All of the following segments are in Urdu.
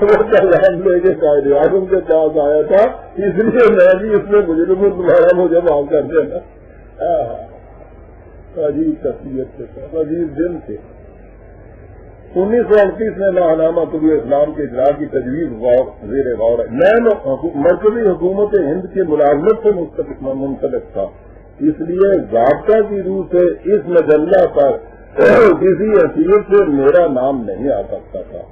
وہ کلام لے کے قائد اعظم کے پاس آیا تھا، اس لیے میں بھی اس میں مجرم ہوں، تمہارا مجھے معاف کر دینا. عجیب شخصیت کے ساتھ، عجیب دن تھے. 1938 میں نامہ طبی اسلام کے اجرا کی تجویز زیر غور ہے. میں مرکزی حکومت ہند کی ملازمت سے منسلک تھا، اس لیے ضابطہ کی روح سے اس مجلہ پر کسی حیثیت سے میرا نام نہیں آ سکتا تھا.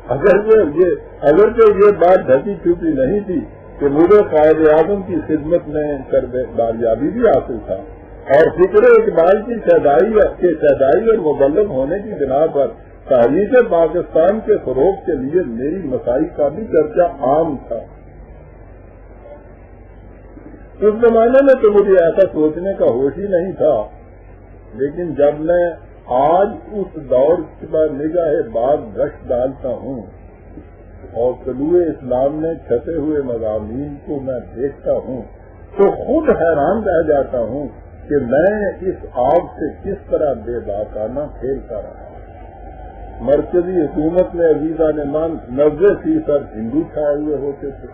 اگرچہ یہ بات ڈھکی چھپی نہیں تھی کہ مجھے قائد اعظم کی خدمت میں کر باریابی بھی حاصل تھا، اور فکر اقبال کی شہدائی اور مبلغ ہونے کی بنا پر تحریک پاکستان کے فروغ کے لیے میری مساعی کا بھی چرچا عام تھا. اس زمانے میں تو مجھے ایسا سوچنے کا ہوش ہی نہیں تھا، لیکن جب میں آج اس دور پر نگاہ بعد گشت ڈالتا ہوں اور طلوع اسلام میں چھپے ہوئے مضامین کو میں دیکھتا ہوں تو خود حیران رہ جاتا ہوں کہ میں اس آگ سے کس طرح بے باکانہ کھیلتا رہا. مرکزی حکومت میں عزیزان مان 90% ہندو چھائے ہوئے ہوتے تھے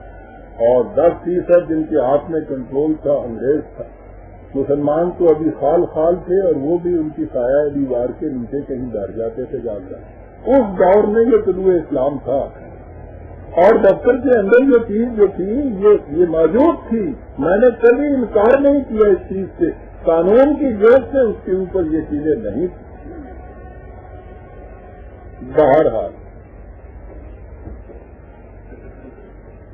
اور 10% جن کے ہاتھ میں کنٹرول تھا انگریز تھا. مسلمان تو ابھی خال تھے اور وہ بھی ان کی سایہ دیوار کے نیچے کہیں ڈر جاتے تھے جا کر. اس دور میں یہ طلوع اسلام تھا اور دفتر کے اندر یہ چیز جو تھی یہ موجود تھی. میں نے کبھی انکار نہیں کیا اس چیز سے. قانون کی جوش سے اس کے اوپر یہ چیزیں نہیں تھی. بہرحال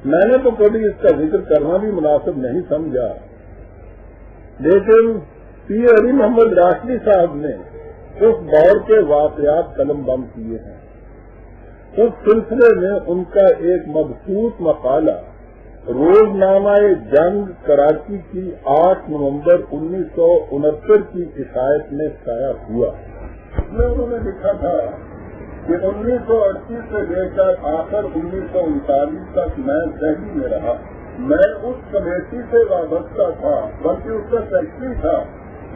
میں نے تو کبھی اس کا ذکر کرنا بھی مناسب نہیں سمجھا، لیکن پی علی محمد راشدی صاحب نے اس دور کے واقعات قلم بند کیے ہیں. اس سلسلے میں ان کا ایک مبسوط مقالہ روزنامہ جنگ کراچی کی 8 نومبر 1969 کی عشایت میں شائع ہوا. اس میں انہوں نے لکھا تھا کہ 1938 سے لے کر آخر 1939 تک میں دہلی میں رہا. میں اس کمیٹی سے وابستہ تھا، بلکہ اس کا سیکرٹری تھا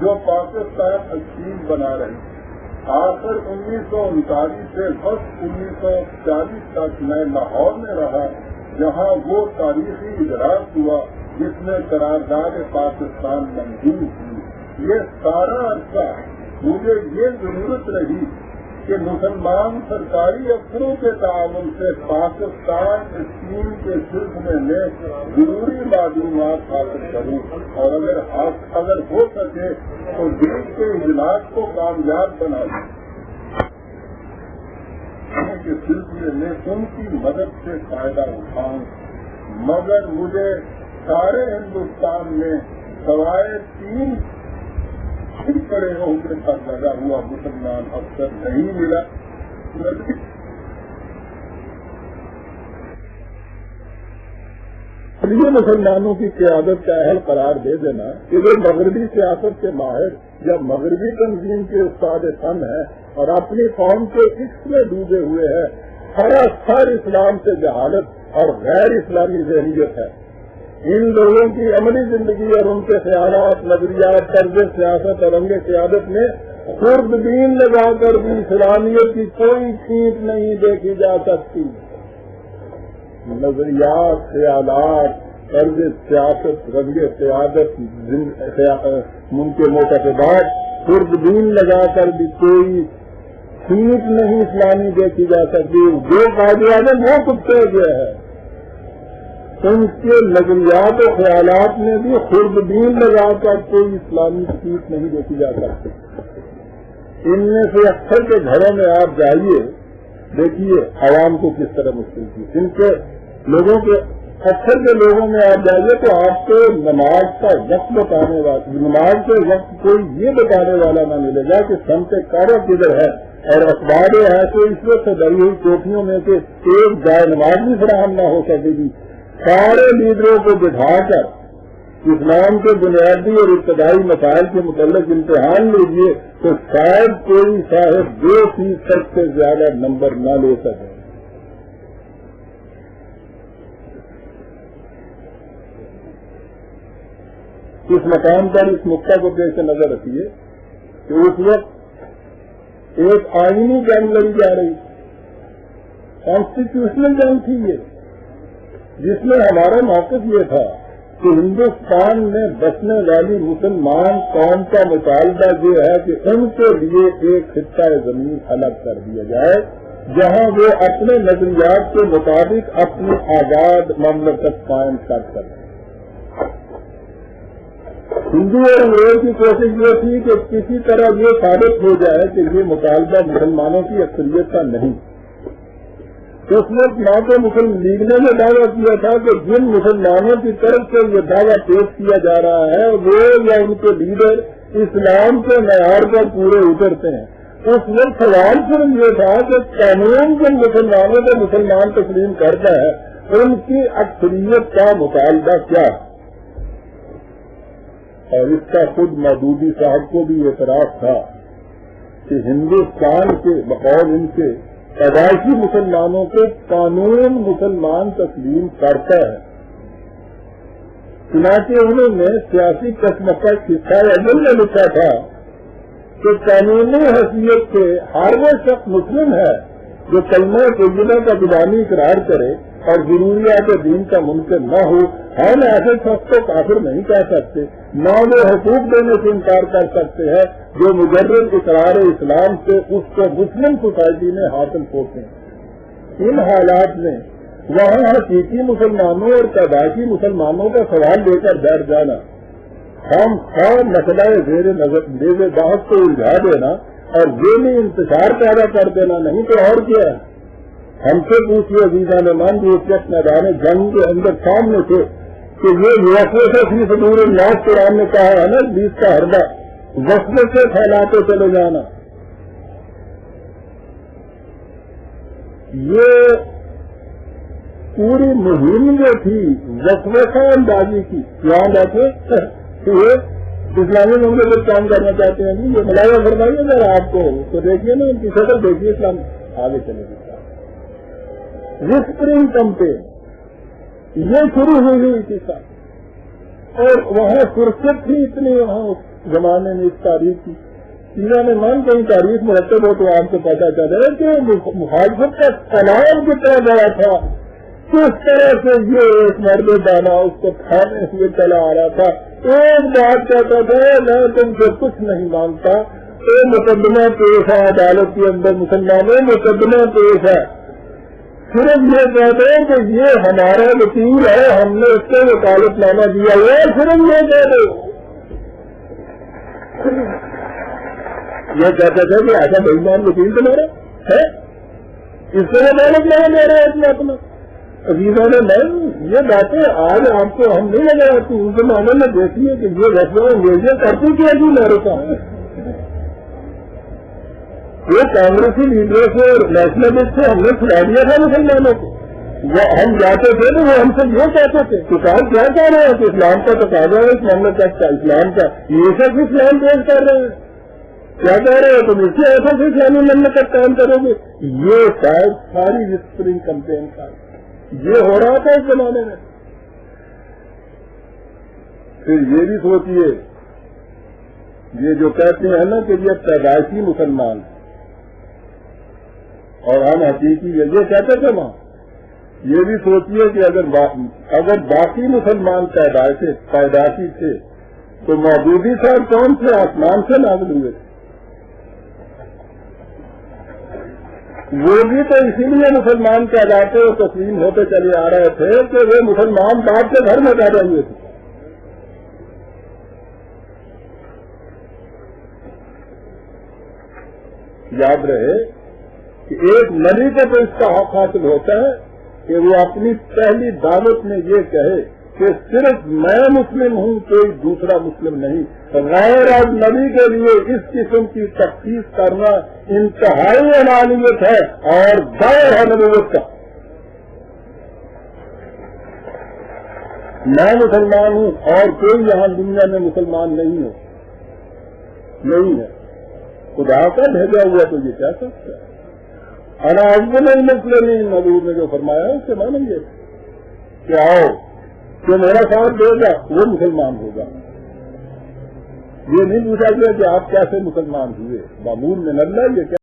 جو پاکستان اسکیم بنا رہی. آخر 1939 سے بس 1940 تک میں لاہور میں رہا، جہاں وہ تاریخی اجلاس ہوا جس میں قرارداد پاکستان منظور ہوئی. یہ سارا عرصہ مجھے یہ ضرورت رہی کہ مسلمان سرکاری افسروں کے تعاون سے پاکستان اسکیم کے سلسلے میں ضروری معلومات حاصل کروں اور اگر ہو سکے تو دین کے اجلاس کو کامیاب بنا دوں کے سلسلے میں ان کی مدد سے فائدہ اٹھاؤں. مگر مجھے سارے ہندوستان میں سوائے 3 پڑے عہدے پر لگا ہوا مسلمان افسر نہیں ملا. یہ مسلمانوں کی قیادت کا اہل قرار دے دینا کہ وہ مغربی سیاست کے ماہر یا مغربی تنظیم کے استاد فن ہے اور اپنی قوم کے عشق میں ڈوبے ہوئے ہے. سراسر اسلام سے جہالت اور غیر اسلامی ذہنیت ہے. ان لوگوں کی عملی زندگی اور ان کے خیالات، نظریات، طرز سیاست اور رنگ قیادت میں خوردبین لگا کر بھی اسلامیت کی کوئی چھینٹ نہیں دیکھی جا سکتی. نظریات، خیالات، طرز سیاست، رنگ قیادت، ان کے معتقدات خوردبین لگا کر بھی کوئی چھینٹ نہیں اسلامی دیکھی جا سکتی. جو قائد اعظم وہ کتے گئے ہے، ان کے نظریات و خیالات میں بھی خوردبین لگا کر کوئی اسلامی چیز نہیں دیکھی جا سکتی. ان میں سے اکثر کے گھروں میں آپ جائیے، دیکھیے عوام کو کس طرح مشکل تھی. ان کے لوگوں کے اکثر کے لوگوں میں آپ جائیے تو آپ کو نماز کا وقت بتانے والا، نماز کے وقت کوئی یہ بتانے والا نہ ملے گا کہ سمت کارا کدھر ہے. اور اخبار ہے تو اس وقت ڈری ہوئی کوٹھیوں میں سے ایک جائے نماز بھی فراہم نہ ہو سکے گی. سارے لیڈروں کو بٹھا کر اسلام کے بنیادی اور ابتدائی مسائل کے متعلق امتحان لیجیے تو شاید کوئی صاحب 2% سے زیادہ نمبر نہ لے سکے. اس مقام پر اس نقطہ کو پیش نظر رکھیے کہ اس وقت ایک آئینی جنگ لڑی جا رہی کانسٹیٹیوشنل جنگ تھی یہ، جس میں ہمارا موقف یہ تھا کہ ہندوستان میں بسنے والی مسلمان قوم کا مطالبہ یہ ہے کہ ان کے لیے ایک خطہ زمین الگ کر دیا جائے جہاں وہ اپنے نظریات کے مطابق اپنی آزاد مملکت قائم کر سکیں۔ ہندو اور انگریز کی کوشش یہ تھی کہ کسی طرح یہ ثابت ہو جائے کہ یہ مطالبہ مسلمانوں کی اکثریت کا نہیں۔ اس وقت نہ تو مسلم لیگ نے یہ دعویٰ کیا تھا کہ جن مسلمانوں کی طرف سے یہ دعویٰ پیش کیا جا رہا ہے وہ یا ان کے لیڈر اسلام کے معیار پر پورے اترتے ہیں۔ اس وقت سوال صرف یہ تھا کہ قانون جن مسلمانوں کو مسلمان تسلیم کرتا ہے ان کی اکثریت کا مطالبہ کیا ہے، اور اس کا خود مودودی صاحب کو بھی اعتراف تھا کہ ہندوستان کے بقول ان کے پیدائشی مسلمانوں کو قانون مسلمان تسلیم کرتا ہے۔ چنانچہ انہوں نے سیاسی کشمکش حصہ اول میں لکھا تھا کہ قانونی حیثیت سے ہر وہ شخص مسلم ہے جو کلمہ طیبہ کا زبانی اقرار کرے اور ضروریات دین کا منکر نہ ہو۔ ہم ایسے شخص کو کافر نہیں کہہ سکتے، نہ وہ حقوق دینے سے انکار کر سکتے ہیں جو مجرد اقرار اسلام سے اس کو مسلم سوسائٹی میں حاصل ہوتے ہیں۔ ان حالات میں وہاں حقیقی مسلمانوں اور پیدائشی مسلمانوں کا سوال لے کر بیٹھ جانا، ہم مسئلہ زیر بحث کو الجھا دینا اور ذہنی انتشار پیدا کر دینا نہیں تو اور کیا ہے۔ ہم سے پوچھیے عزیزان من جو اس وقت میدان جنگ کے اندر سامنے تھے کہ یہ وسوسہ فی صدور الناس قرآن نے کہا ہے نا، 20 کا حربہ وسوسے پھیلاتے چلے جانا، یہ پوری مہم جو تھی وسوسہ اندازی کی۔ یہاں بیٹھے کہ اسلامی مملکت کام کرنا چاہتے ہیں جی، یہ ملاحظہ فرمائیے ذرا آپ کو تو دیکھیے نا ان کی شکل دیکھیے، اسلام آگے چلے گا۔ وسپرنگ کمپین یہ شروع ہوئی تھی ساتھ، اور وہاں فرصت تھی اتنی وہاں اس زمانے میں اس تاریخ کی میں مان کہیں تاریخ مرتب ہو تو آپ کو پتا چلے کہ مخالفت کا سلام کتنا بڑا تھا، کس طرح سے یہ ایک مرد دانا اس کو کھانے ہوئے چلا آ رہا تھا۔ ایک بات کہتا تھا میں تم سے کچھ نہیں مانگتا، تو مقدمہ پیش ہے عدالت کے اندر، مسلمانوں مقدمہ پیش ہے، صرف یہ کہتے ہیں کہ یہ ہمارا وکیل ہے، ہم نے اس کو وکالت نامہ دیا ہوا ہے، صرف یہ کہہ دو۔ یہ کہتے تھے کہ ایسا بےمان وکیل تمہارا ہے، اس سے وکالت نامہ دے رہے ہیں اپنا۔ عزیزوں نے نہیں، یہ باتیں آج آپ کو ہم نہیں لگا آتی، ان کے معنی میں دیکھیے کہ یہ رسم انگریزیاں کرتی کیا جی میرے سامنے۔ یہ کانگریسی لیڈروں سے اور نیشنلسٹ سے ہم نے کھلا دیا تھا مسلمانوں کو، وہ ہم جاتے تھے تو وہ ہم سے یہ کہتے تھے کسان کیا کہہ رہے ہیں کہ اسلام کا تقاضا ہے، اس مملکت کا اسلام کا یہ سب اسلام پیش کر رہے ہیں، کیا کہہ رہے ہیں تم اس سے ایسا سے اسلامی مملکت قائم کرو گے۔ یہ شاید ساری وسپرنگ کمپین کا یہ ہو رہا تھا اس زمانے میں۔ پھر یہ بھی سوچیے، یہ جو کہتے ہیں نا کہ یہ پیدائشی مسلمان اور ہم حقیقی یہ کہتے تھے وہاں، یہ بھی سوچیے کہ اگر باقی مسلمان پیدائشی تھے تو مودودی صاحب کون سے آسمان سے نازل ہوئے تھے؟ وہ بھی تو اسی لیے مسلمان کہلاتے اور تسلیم ہوتے چلے آ رہے تھے کہ وہ مسلمان باپ کے گھر میں پیدا ہوئے تھے۔ یاد رہے کہ ایک نبی کو تو اس کا حق حاصل ہوتا ہے کہ وہ اپنی پہلی دعوت میں یہ کہے کہ صرف میں مسلم ہوں، کوئی دوسرا مسلم نہیں۔ غیر از نبی کے لیے اس قسم کی تخصیص کرنا انتہائی انانیت ہے اور غیر ہے نبوت کا۔ میں مسلمان ہوں اور کوئی یہاں دنیا میں مسلمان نہیں ہے، خدا کا بھیجا ہوا تو یہ کہہ سکتا ہے۔ انا افضل المسلمین حضور نے جو فرمایا اس سے مانیں گے کہ آؤ جو میرا ساتھ دے گا وہ مسلمان ہوگا۔ یہ نہیں پوچھا گیا کہ آپ کیسے مسلمان ہوئے، معمول میں نہ یہ